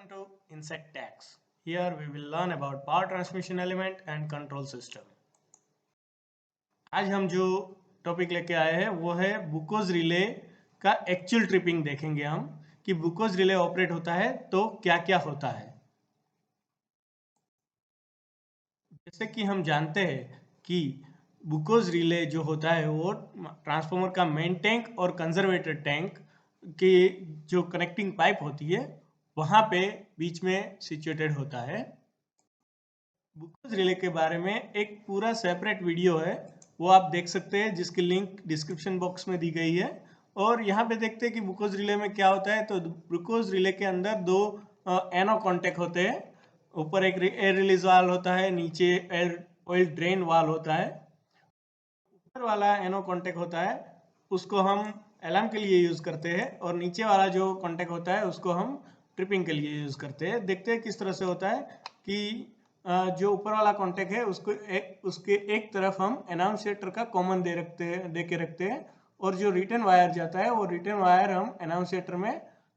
Welcome to Insect Tags. Here we will learn about power transmission element and control system. आज हम जो topic लेके आए हैं वो है बुकोज रिले का एक्चुअल ट्रिपिंग देखेंगे हम कि बुकोज रिले ऑपरेट होता है तो क्या क्या होता है। जैसे कि हम जानते हैं कि बुकोज रिले जो होता है वो ट्रांसफार्मर का मेन टैंक और कंजर्वेटर टैंक की जो कनेक्टिंग पाइप होती है वहाँ पे बीच में सिचुएटेड होता है। बुकोज रिले के बारे में एक पूरा सेपरेट वीडियो है, वो आप देख सकते हैं जिसकी लिंक डिस्क्रिप्शन बॉक्स में दी गई है। और यहाँ पे देखते हैं कि बुकोज रिले में क्या होता है। तो बुकोज रिले के अंदर दो एनो कॉन्टेक्ट होते हैं। ऊपर एक एयर रिलीज वाल होता है, नीचे एयर ऑयल ड्रेन वाल होता है। ऊपर वाला एनो कॉन्टेक्ट होता है उसको हम अलार्म के लिए यूज करते हैं और नीचे वाला जो कॉन्टेक्ट होता है उसको हम ट्रिपिंग के लिए यूज करते हैं। देखते हैं किस तरह से होता है कि जो ऊपर वाला कॉन्टेक्ट है उसके एक तरफ हम एनाउंसिएटर का कॉमन दे के रखते हैं और जो रिटर्न वायर जाता है वो रिटर्न वायर हम एनाउंसिएटर में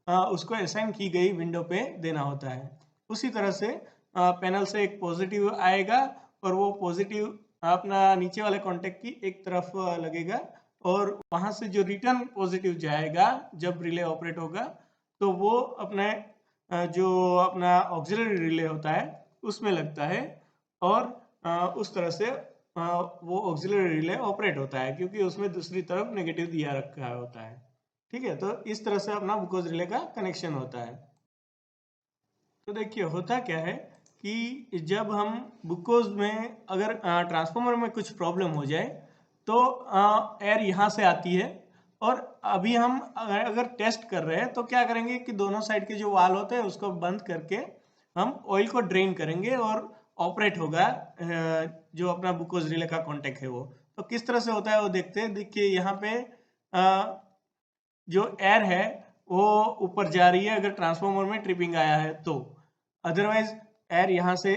उसको असाइन की गई विंडो पे देना होता है। उसी तरह से पैनल से एक पॉजिटिव आएगा और वो पॉजिटिव अपना नीचे वाले कॉन्टेक्ट की एक तरफ लगेगा और वहां से जो रिटर्न पॉजिटिव जाएगा जब रिले ऑपरेट होगा तो वो अपने जो अपना ऑक्सिलरी रिले होता है उसमें लगता है और उस तरह से वो ऑक्सिलरी रिले ऑपरेट होता है क्योंकि उसमें दूसरी तरफ नेगेटिव दिया रखा होता है। ठीक है, तो इस तरह से अपना बुकोज रिले का कनेक्शन होता है। तो देखिए होता क्या है कि जब हम बुकोज में अगर ट्रांसफार्मर में कुछ प्रॉब्लम हो जाए तो एयर यहाँ से आती है और अभी हम अगर टेस्ट कर रहे हैं तो क्या करेंगे कि दोनों साइड के जो वाल होते हैं उसको बंद करके हम ऑयल को ड्रेन करेंगे और ऑपरेट होगा जो अपना बुकोज रिले का कॉन्टेक्ट है वो। तो किस तरह से होता है वो देखते हैं। देखिए यहाँ पे जो एयर है वो ऊपर जा रही है अगर ट्रांसफार्मर में ट्रिपिंग आया है तो, अदरवाइज एयर यहाँ से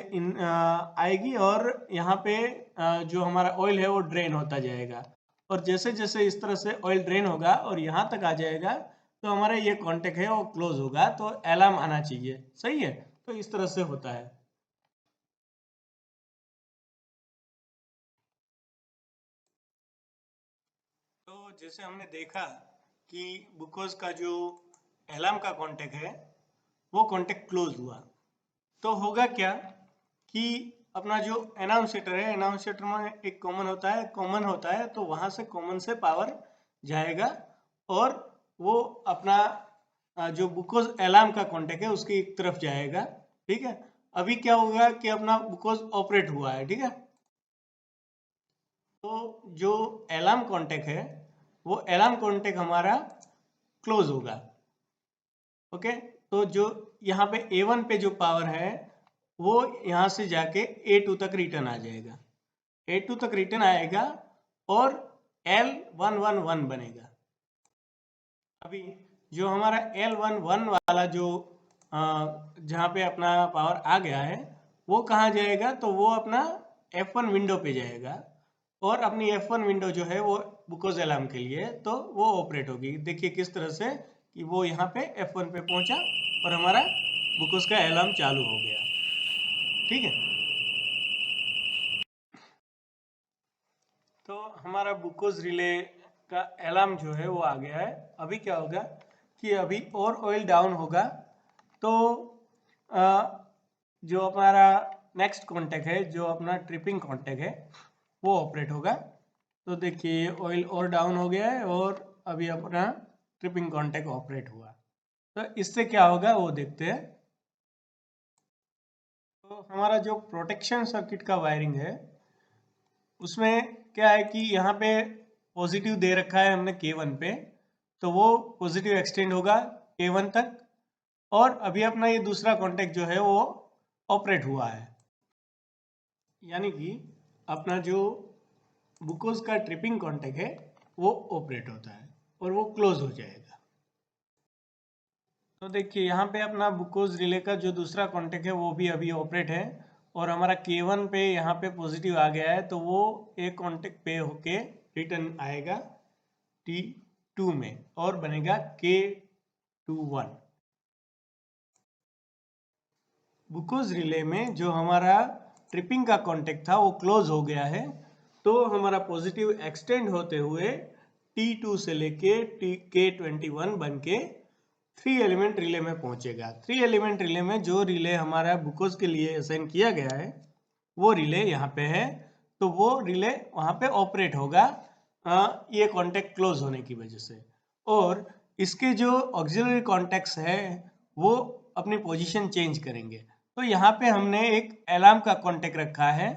आएगी और यहाँ पे जो हमारा ऑयल है वो ड्रेन होता जाएगा और जैसे जैसे इस तरह से ऑयल ड्रेन होगा और यहाँ तक आ जाएगा तो हमारा ये कॉन्टेक्ट है वो क्लोज होगा तो अलार्म आना चाहिए। सही है, तो इस तरह से होता है। तो जैसे हमने देखा कि बुकोज का जो अलार्म का कॉन्टेक्ट है वो कॉन्टेक्ट क्लोज हुआ तो होगा क्या कि अपना जो एनाउंसिएटर है एनाउंसिएटर में एक कॉमन होता है तो वहां से कॉमन से पावर जाएगा और वो अपना जो बुकोज अलार्म का कॉन्टेक्ट है उसकी एक तरफ जाएगा। ठीक है, अभी क्या होगा कि अपना बुकोज ऑपरेट हुआ है। ठीक है, तो जो अलार्म कॉन्टेक्ट है वो अलार्म कॉन्टेक्ट हमारा क्लोज होगा। ओके, तो जो यहाँ पे A1 पे जो पावर है वो यहाँ से जाके A2 तक रिटर्न आ जाएगा। A2 तक रिटर्न आएगा और L111 बनेगा। अभी जो हमारा L11 वाला जो जहाँ पे अपना पावर आ गया है वो कहाँ जाएगा तो वो अपना F1 विंडो पे जाएगा और अपनी F1 विंडो जो है वो बुकोज अलार्म के लिए तो वो ऑपरेट होगी। देखिए किस तरह से कि वो यहाँ पे F1 पे पहुंचा और हमारा बुकोज का अलार्म चालू हो गया। ठीक है, तो हमारा बुकोज रिले का अलार्म जो है वो आ गया है। अभी क्या होगा कि अभी और ऑयल डाउन होगा तो जो हमारा नेक्स्ट कॉन्टेक्ट है जो अपना ट्रिपिंग कॉन्टेक्ट है वो ऑपरेट होगा। तो देखिए ऑयल और डाउन हो गया है और अभी अपना ट्रिपिंग कॉन्टेक्ट ऑपरेट हुआ। तो इससे क्या होगा वो देखते हैं। तो हमारा जो प्रोटेक्शन सर्किट का वायरिंग है उसमें क्या है कि यहाँ पे पॉजिटिव दे रखा है हमने K1 पे तो वो पॉजिटिव एक्सटेंड होगा K1 तक और अभी अपना ये दूसरा कॉन्टेक्ट जो है वो ऑपरेट हुआ है, यानी कि अपना जो बुकोज का ट्रिपिंग कॉन्टेक्ट है वो ऑपरेट होता है और वो क्लोज हो जाएगा। तो देखिए यहाँ पे अपना बुकोज रिले का जो दूसरा कॉन्टेक्ट है वो भी अभी ऑपरेट है और हमारा K1 पे यहाँ पे पॉजिटिव आ गया है तो वो एक कॉन्टेक्ट पे होके रिटर्न आएगा T2 में और बनेगा K21। बुकोज रिले में जो हमारा ट्रिपिंग का कॉन्टेक्ट था वो क्लोज हो गया है, तो हमारा पॉजिटिव एक्सटेंड होते हुए T2 से लेके K21 बन के 3 एलिमेंट रिले में पहुंचेगा। 3 एलिमेंट रिले में जो रिले हमारा बुकोज के लिए असाइन किया गया है वो रिले यहाँ पे है, तो वो रिले वहाँ पे ऑपरेट होगा ये कॉन्टेक्ट क्लोज होने की वजह से। और इसके जो ऑक्सिलरी कॉन्टेक्ट्स है वो अपनी पोजीशन चेंज करेंगे। तो यहाँ पे हमने एक अलार्म का कॉन्टेक्ट रखा है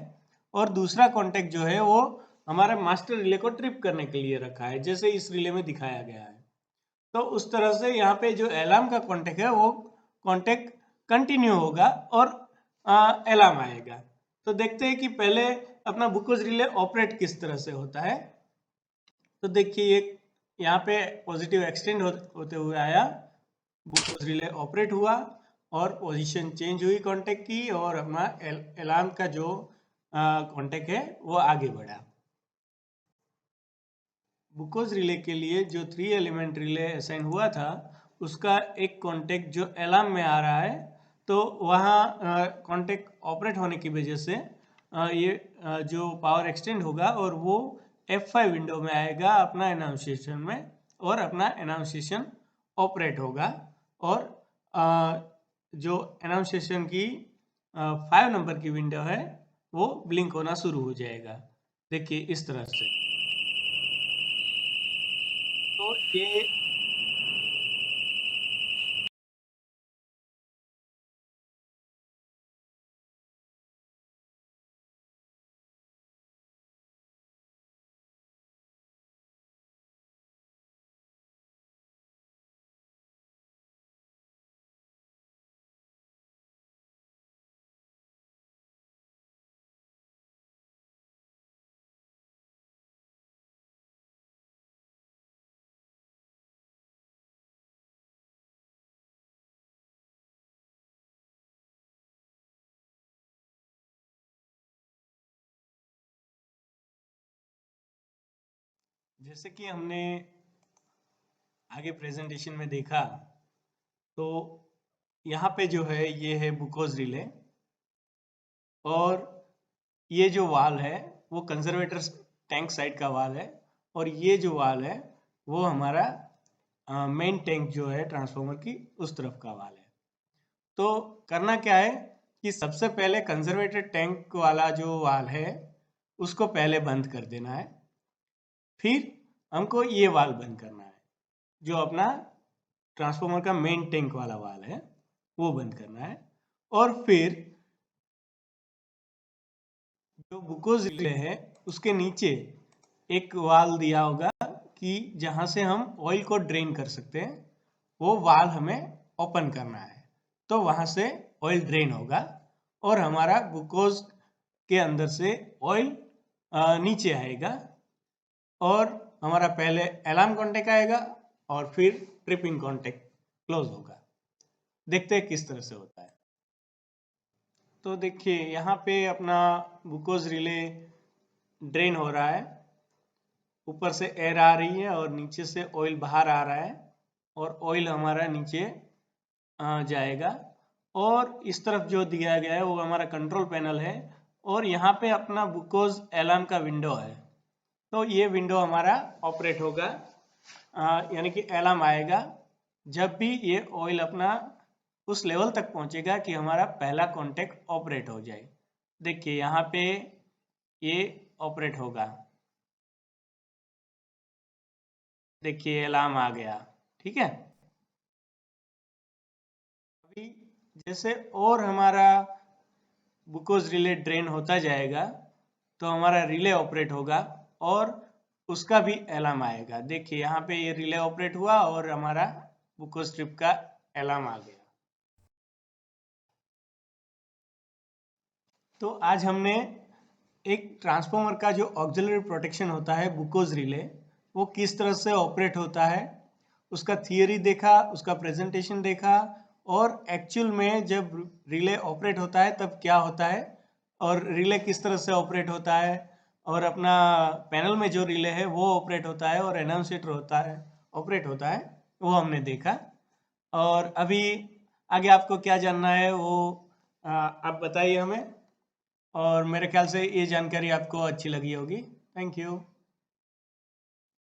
और दूसरा कॉन्टेक्ट जो है वो हमारा मास्टर रिले को ट्रिप करने के लिए रखा है, जैसे इस रिले में दिखाया गया है। तो उस तरह से यहाँ पे जो अलार्म का कॉन्टेक्ट है वो कॉन्टेक्ट कंटिन्यू होगा और अलार्म आएगा। तो देखते हैं कि पहले अपना बुकोज रिले ऑपरेट किस तरह से होता है। तो देखिए ये यहाँ पे पॉजिटिव एक्सटेंड होते हुए आया, बुकोज रिले ऑपरेट हुआ और पोजीशन चेंज हुई कांटेक्ट की, और अपना अलार्म का जो कांटेक्ट है वो आगे बढ़ा। बुकोज रिले के लिए जो 3 एलिमेंट रिले असाइन हुआ था उसका एक कांटेक्ट जो अलार्म में आ रहा है, तो वहाँ कांटेक्ट ऑपरेट होने की वजह से ये जो पावर एक्सटेंड होगा और वो F5 विंडो में आएगा अपना एनाउंसिएशन में, और अपना एनाउंसिएशन ऑपरेट होगा और जो एनाउंसिएशन की 5 नंबर की विंडो है वो ब्लिंक होना शुरू हो जाएगा। देखिए इस तरह से। तो ये जैसे कि हमने आगे प्रेजेंटेशन में देखा, तो यहाँ पे जो है ये है बुकोज रिले, और ये जो वाल है वो कंजर्वेटर टैंक साइड का वाल है, और ये जो वाल है वो हमारा मेन टैंक जो है ट्रांसफार्मर की उस तरफ का वाल है। तो करना क्या है कि सबसे पहले कंजर्वेटर टैंक वाला जो वाल है उसको पहले बंद कर देना है, फिर हमको ये वाल बंद करना है जो अपना ट्रांसफार्मर का मेन टैंक वाला वाल है वो बंद करना है। और फिर जो बुकोज रिले है उसके नीचे एक वाल दिया होगा कि जहां से हम ऑयल को ड्रेन कर सकते हैं, वो वाल हमें ओपन करना है, तो वहां से ऑयल ड्रेन होगा और हमारा बुकोज के अंदर से ऑयल नीचे आएगा, और हमारा पहले अलार्म कॉन्टेक्ट आएगा और फिर ट्रिपिंग कॉन्टेक्ट क्लोज होगा। देखते हैं किस तरह से होता है। तो देखिए यहाँ पे अपना बुकोज रिले ड्रेन हो रहा है, ऊपर से एयर आ रही है और नीचे से ऑयल बाहर आ रहा है, और ऑयल हमारा नीचे जाएगा। और इस तरफ जो दिया गया है वो हमारा कंट्रोल पैनल है, और यहाँ पे अपना बुकोज अलार्म का विंडो है, तो ये विंडो हमारा ऑपरेट होगा, यानी कि अलार्म आएगा जब भी ये ऑयल अपना उस लेवल तक पहुंचेगा कि हमारा पहला कॉन्टेक्ट ऑपरेट हो जाए। देखिए यहाँ पे ये ऑपरेट होगा, देखिए अलार्म आ गया, ठीक है। अभी जैसे और हमारा बुकोज रिले ड्रेन होता जाएगा तो हमारा रिले ऑपरेट होगा और उसका भी अलार्म आएगा। देखिए यहाँ पे ये रिले ऑपरेट हुआ और हमारा बुकोज ट्रिप का अलार्म आ गया। तो आज हमने एक ट्रांसफार्मर का जो ऑक्सिलरी प्रोटेक्शन होता है बुकोज रिले, वो किस तरह से ऑपरेट होता है उसका थियरी देखा, उसका प्रेजेंटेशन देखा, और एक्चुअल में जब रिले ऑपरेट होता है तब क्या होता है, और रिले किस तरह से ऑपरेट होता है, और अपना पैनल में जो रिले है वो ऑपरेट होता है, और एनाउंसिएटर होता है ऑपरेट होता है, वो हमने देखा। और अभी आगे आपको क्या जानना है वो आप बताइए हमें। और मेरे ख्याल से ये जानकारी आपको अच्छी लगी होगी। Thank you.